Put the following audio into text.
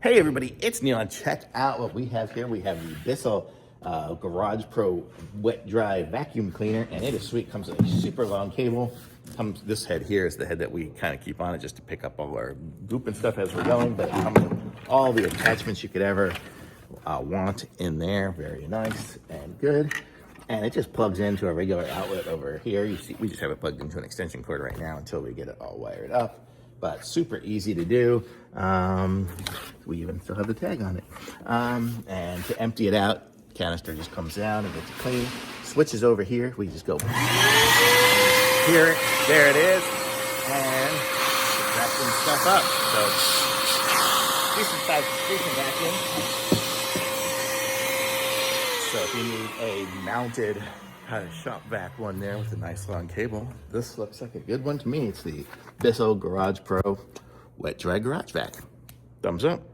Hey everybody, it's Neon. Check out what we have here. We have the Bissell Garage Pro Wet Dry Vacuum Cleaner, and it is sweet. Comes with a super long cable. This head here is the head that we kind of keep on it just to pick up all our goop and stuff as we're going, but it comes with all the attachments you could ever want in there. Very nice and good. And it just plugs into a regular outlet over here. You see, we just have it plugged into an extension cord right now until we get it all wired up. But super easy to do. We even still have the tag on it. And to empty it out, canister just comes down and gets it clean. Switches over here. We just go here, there it is, and vacuum stuff up. So decent vacuum. So if you need a mounted shop vac one there with a nice long cable, this looks like a good one to me. It's the Bissell Garage Pro Wet Dry Garage Vac. Thumbs up.